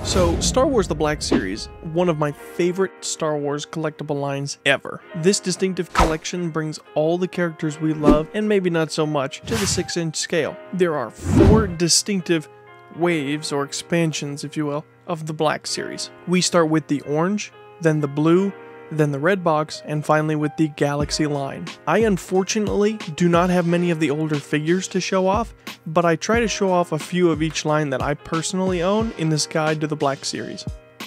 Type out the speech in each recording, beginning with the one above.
So, Star Wars The Black Series, one of my favorite Star Wars collectible lines ever. This distinctive collection brings all the characters we love, and maybe not so much, to the 6-inch scale. There are 4 distinctive waves, or expansions if you will, of the Black Series. We start with the orange, then the blue, then the red box, and finally with the Galaxy line. I unfortunately do not have many of the older figures to show off, but I try to show off a few of each line that I personally own in this guide to the Black Series.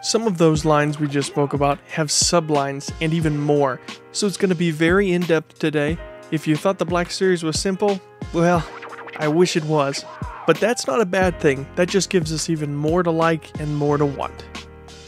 Some of those lines we just spoke about have sublines and even more, so it's going to be very in-depth today. If you thought the Black Series was simple, well, I wish it was. But that's not a bad thing, that just gives us even more to like and more to want.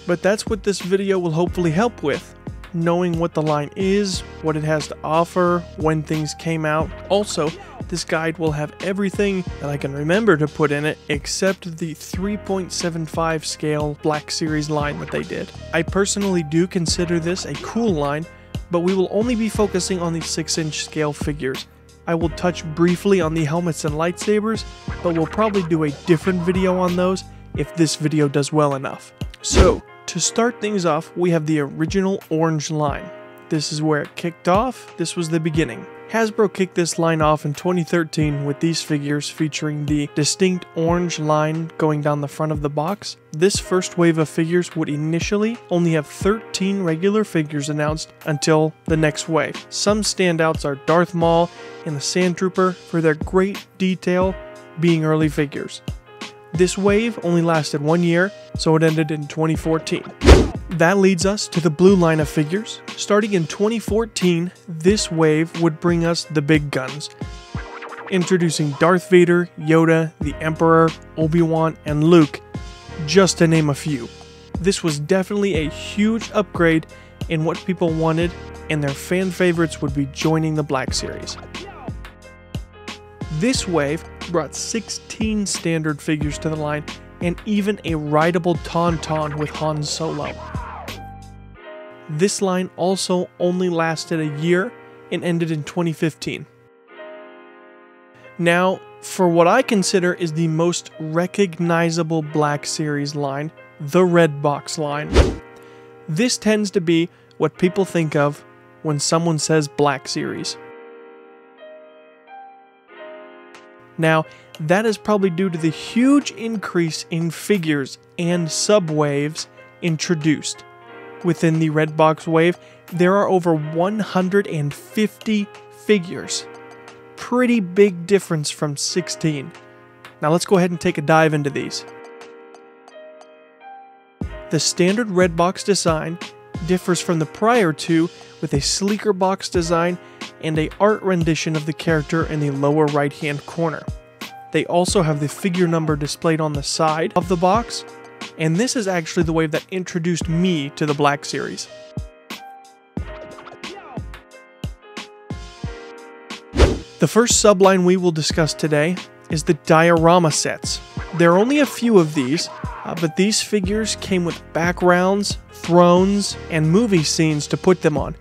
But that's what this video will hopefully help with. Knowing what the line is, what it has to offer, when things came out. Also, this guide will have everything that I can remember to put in it except the 3.75 scale Black Series line that they did. I personally do consider this a cool line, but we will only be focusing on the 6-inch scale figures. I will touch briefly on the helmets and lightsabers, but we'll probably do a different video on those if this video does well enough. So, to start things off, we have the original orange line. This is where it kicked off, this was the beginning. Hasbro kicked this line off in 2013 with these figures featuring the distinct orange line going down the front of the box. This first wave of figures would initially only have 13 regular figures announced until the next wave. Some standouts are Darth Maul and the Sand Trooper for their great detail being early figures. This wave only lasted 1 year, so it ended in 2014. That leads us to the blue line of figures. Starting in 2014, this wave would bring us the big guns, introducing Darth Vader, Yoda, the Emperor, Obi-Wan, and Luke, just to name a few. This was definitely a huge upgrade in what people wanted, and their fan favorites would be joining the Black Series. This wave brought 16 standard figures to the line, and even a rideable Tauntaun with Han Solo. This line also only lasted a year and ended in 2015. Now, for what I consider is the most recognizable Black Series line, the red box line. This tends to be what people think of when someone says Black Series. Now, that is probably due to the huge increase in figures and subwaves introduced. Within the red box wave, there are over 150 figures. Pretty big difference from 16. Now let's go ahead and take a dive into these. The standard red box design differs from the prior two with a sleeker box design and an art rendition of the character in the lower right hand corner. They also have the figure number displayed on the side of the box, and this is actually the wave that introduced me to the Black Series. The first subline we will discuss today is the diorama sets. There are only a few of these, but these figures came with backgrounds, thrones, and movie scenes to put them on.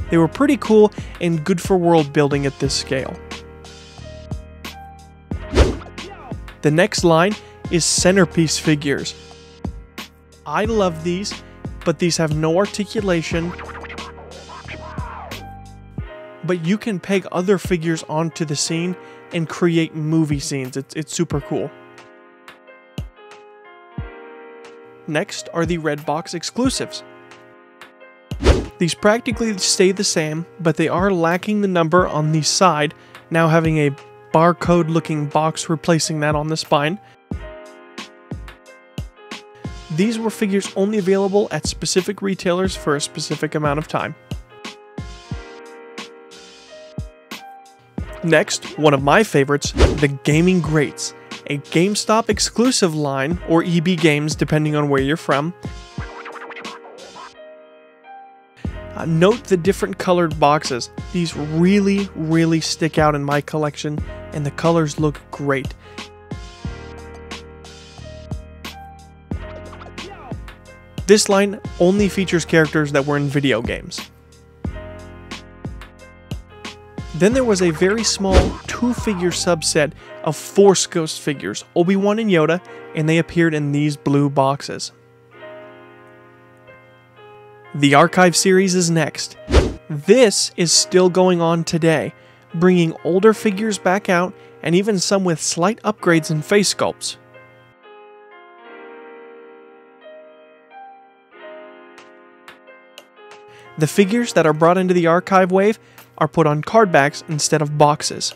They were pretty cool and good for world building at this scale. The next line is centerpiece figures. I love these, but these have no articulation. But you can peg other figures onto the scene and create movie scenes. It's super cool. Next are the red box exclusives. These practically stay the same, but they are lacking the number on the side, now having a barcode looking box replacing that on the spine. These were figures only available at specific retailers for a specific amount of time. Next, one of my favorites, the Gaming Greats, a GameStop exclusive line, or EB Games depending on where you're from. Note the different colored boxes. These really stick out in my collection, and the colors look great. This line only features characters that were in video games. Then there was a very small 2-figure subset of Force Ghost figures, Obi-Wan and Yoda, and they appeared in these blue boxes. The Archive series is next. This is still going on today, bringing older figures back out and even some with slight upgrades in face sculpts. The figures that are brought into the Archive wave are put on card backs instead of boxes.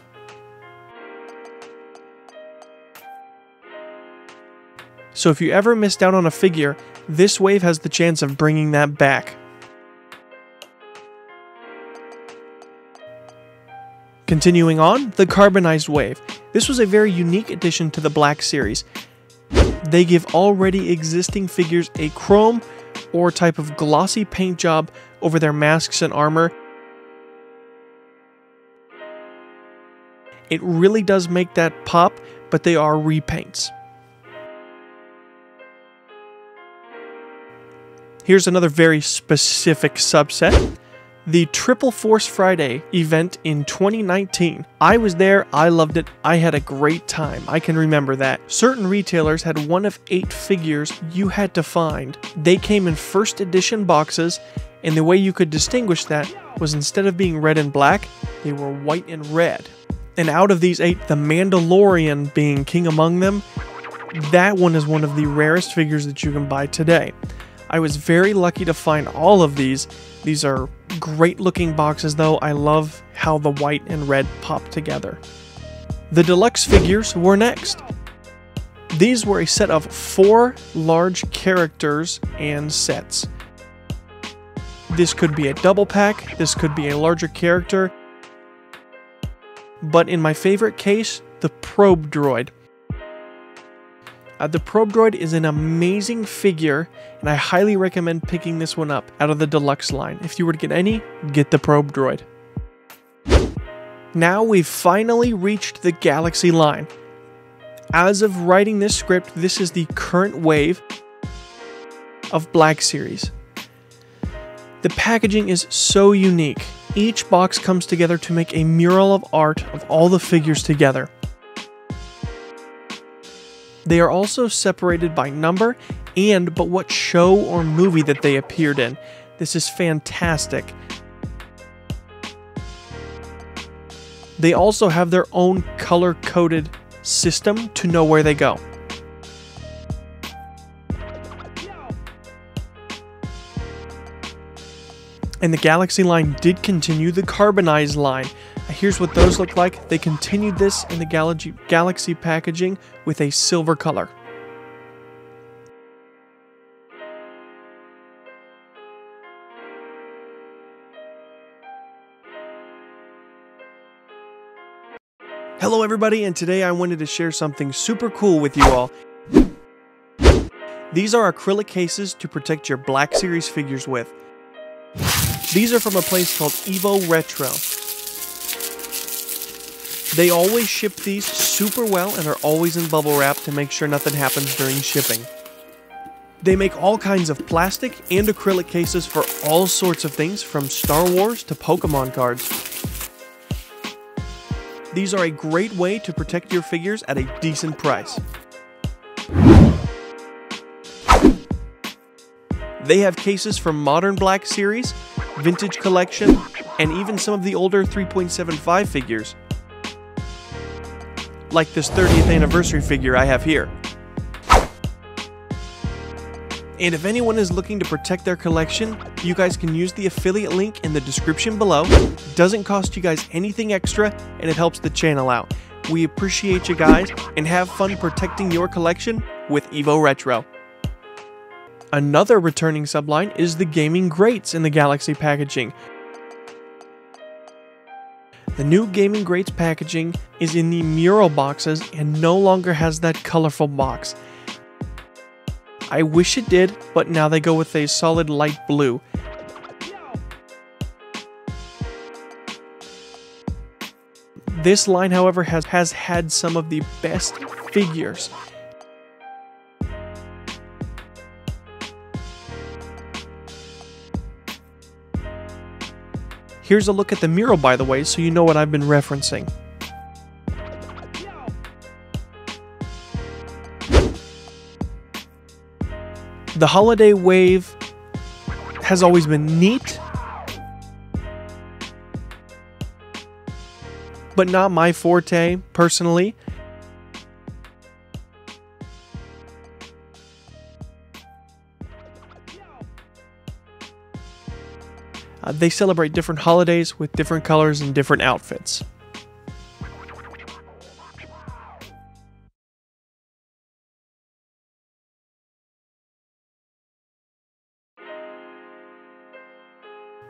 So if you ever missed out on a figure, this wave has the chance of bringing that back. Continuing on, the Carbonized wave. This was a very unique addition to the Black series. They give already existing figures a chrome or type of glossy paint job over their masks and armor. It really does make that pop, but they are repaints. Here's another very specific subset. The Triple Force Friday event in 2019. I was there, I loved it, I had a great time, I can remember that. Certain retailers had one of 8 figures you had to find. They came in first edition boxes, and the way you could distinguish that was instead of being red and black, they were white and red. And out of these 8, the Mandalorian being king among them, that one is one of the rarest figures that you can buy today. I was very lucky to find all of these. These are great looking boxes though. I love how the white and red pop together. The deluxe figures were next. These were a set of 4 large characters and sets. This could be a double pack, this could be a larger character, but in my favorite case, the Probe Droid. The Probe Droid is an amazing figure, and I highly recommend picking this one up out of the deluxe line. If you were to get any, get the Probe Droid. Now we've finally reached the Galaxy line. As of writing this script, this is the current wave of Black Series. The packaging is so unique. Each box comes together to make a mural of art of all the figures together. They are also separated by number but what show or movie that they appeared in. This is fantastic. They also have their own color-coded system to know where they go. And the Galaxy line did continue the Carbonized line. Here's what those look like. They continued this in the Galaxy packaging with a silver color. Hello everybody, and today I wanted to share something super cool with you all. These are acrylic cases to protect your Black Series figures with. These are from a place called Evo Retro. They always ship these super well and are always in bubble wrap to make sure nothing happens during shipping. They make all kinds of plastic and acrylic cases for all sorts of things, from Star Wars to Pokemon cards. These are a great way to protect your figures at a decent price. They have cases from modern Black Series, vintage collection, and even some of the older 3.75 figures. Like this 30th anniversary figure I have here. And if anyone is looking to protect their collection, you guys can use the affiliate link in the description below. It doesn't cost you guys anything extra, and it helps the channel out. We appreciate you guys, and have fun protecting your collection with Evo Retro. Another returning subline is the Gaming Greats in the Galaxy packaging. The new Gaming Greats packaging is in the mural boxes and no longer has that colorful box. I wish it did, but now they go with a solid light blue. This line, however, has had some of the best figures. Here's a look at the mural, by the way, so you know what I've been referencing. The holiday wave has always been neat, but not my forte, personally. They celebrate different holidays with different colors and different outfits.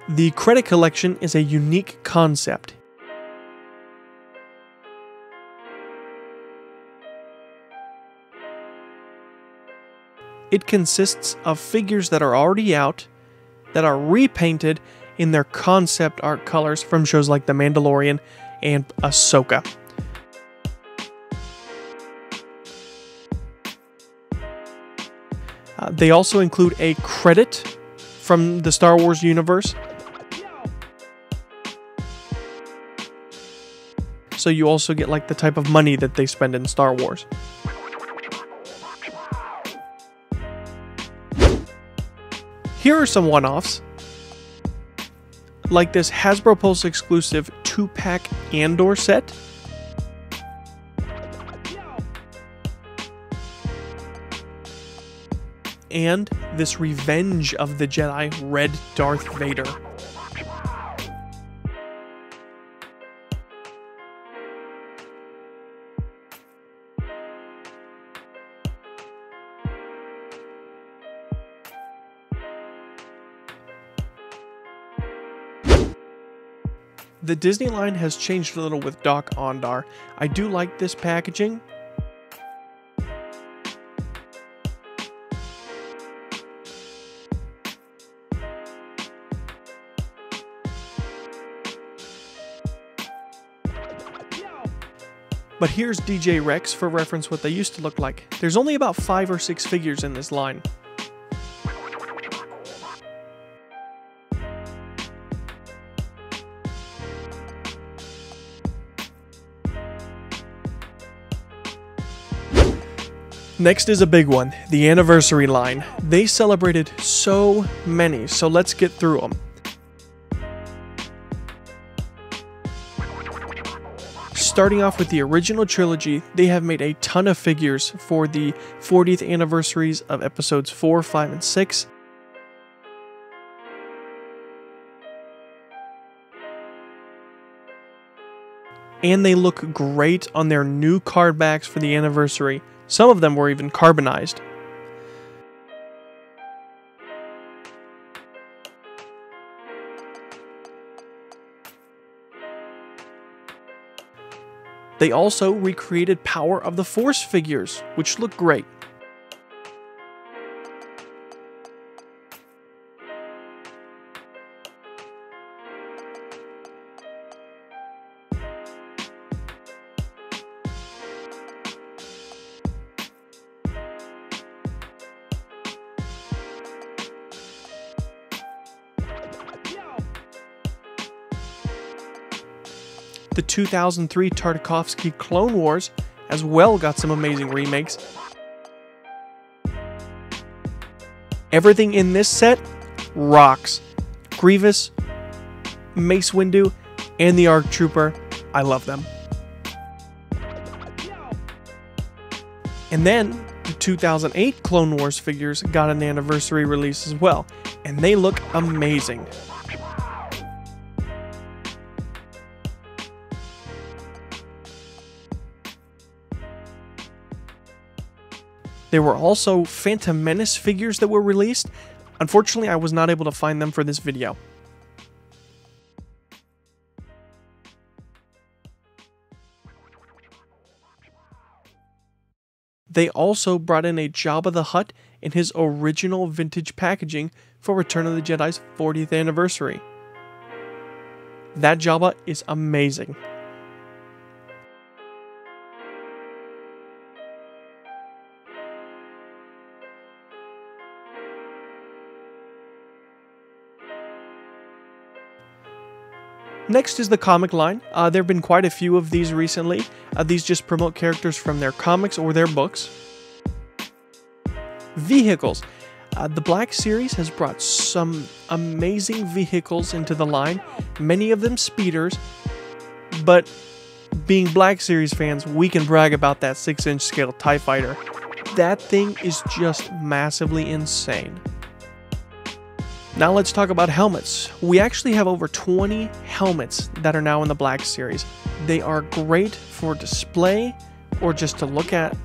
The credit collection is a unique concept. It consists of figures that are already out, that are repainted in their concept art colors from shows like The Mandalorian and Ahsoka. They also include a credit from the Star Wars universe. So you also get like the type of money that they spend in Star Wars. Here are some one-offs, like this Hasbro Pulse exclusive 2-pack Andor set. And this Revenge of the Jedi Red Darth Vader. The Disney line has changed a little with Doc Ondar. I do like this packaging. But here's DJ Rex for reference what they used to look like. There's only about 5 or 6 figures in this line. Next is a big one, the anniversary line. They celebrated so many, so let's get through them. Starting off with the original trilogy, they have made a ton of figures for the 40th anniversaries of episodes 4, 5, and 6. And they look great on their new card backs for the anniversary. Some of them were even carbonized. They also recreated Power of the Force figures, which look great. The 2003 Tartakovsky Clone Wars as well got some amazing remakes. Everything in this set rocks. Grievous, Mace Windu, and the ARC Trooper, I love them. And then the 2008 Clone Wars figures got an anniversary release as well, and they look amazing. There were also Phantom Menace figures that were released. Unfortunately, I was not able to find them for this video. They also brought in a Jabba the Hutt in his original vintage packaging for Return of the Jedi's 40th anniversary. That Jabba is amazing. Next is the comic line. There have been quite a few of these recently. These just promote characters from their comics or their books. Vehicles. The Black Series has brought some amazing vehicles into the line, many of them speeders, but being Black Series fans, we can brag about that 6-inch scale TIE Fighter. That thing is just massively insane. Now let's talk about helmets. We actually have over 20 helmets that are now in the Black Series. They are great for display or just to look at.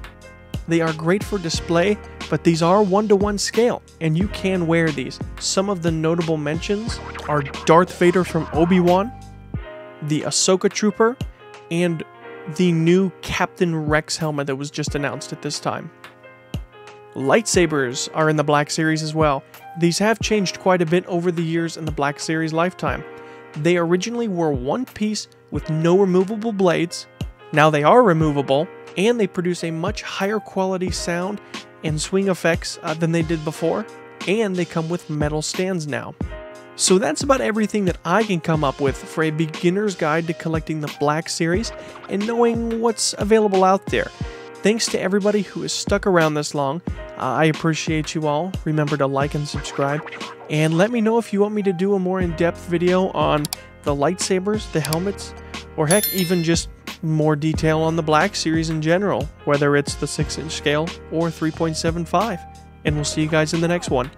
They are great for display, but these are 1-to-1 scale, and you can wear these. Some of the notable mentions are Darth Vader from Obi-Wan, the Ahsoka Trooper, and the new Captain Rex helmet that was just announced at this time. Lightsabers are in the Black Series as well. These have changed quite a bit over the years in the Black Series lifetime. They originally were one piece with no removable blades. Now they are removable, and they produce a much higher quality sound and swing effects than they did before, and they come with metal stands now. So that's about everything that I can come up with for a beginner's guide to collecting the Black Series and knowing what's available out there. Thanks to everybody who has stuck around this long. I appreciate you all. Remember to like and subscribe, and let me know if you want me to do a more in-depth video on the lightsabers, the helmets, or heck, even just more detail on the Black Series in general, whether it's the 6-inch scale or 3.75. And we'll see you guys in the next one.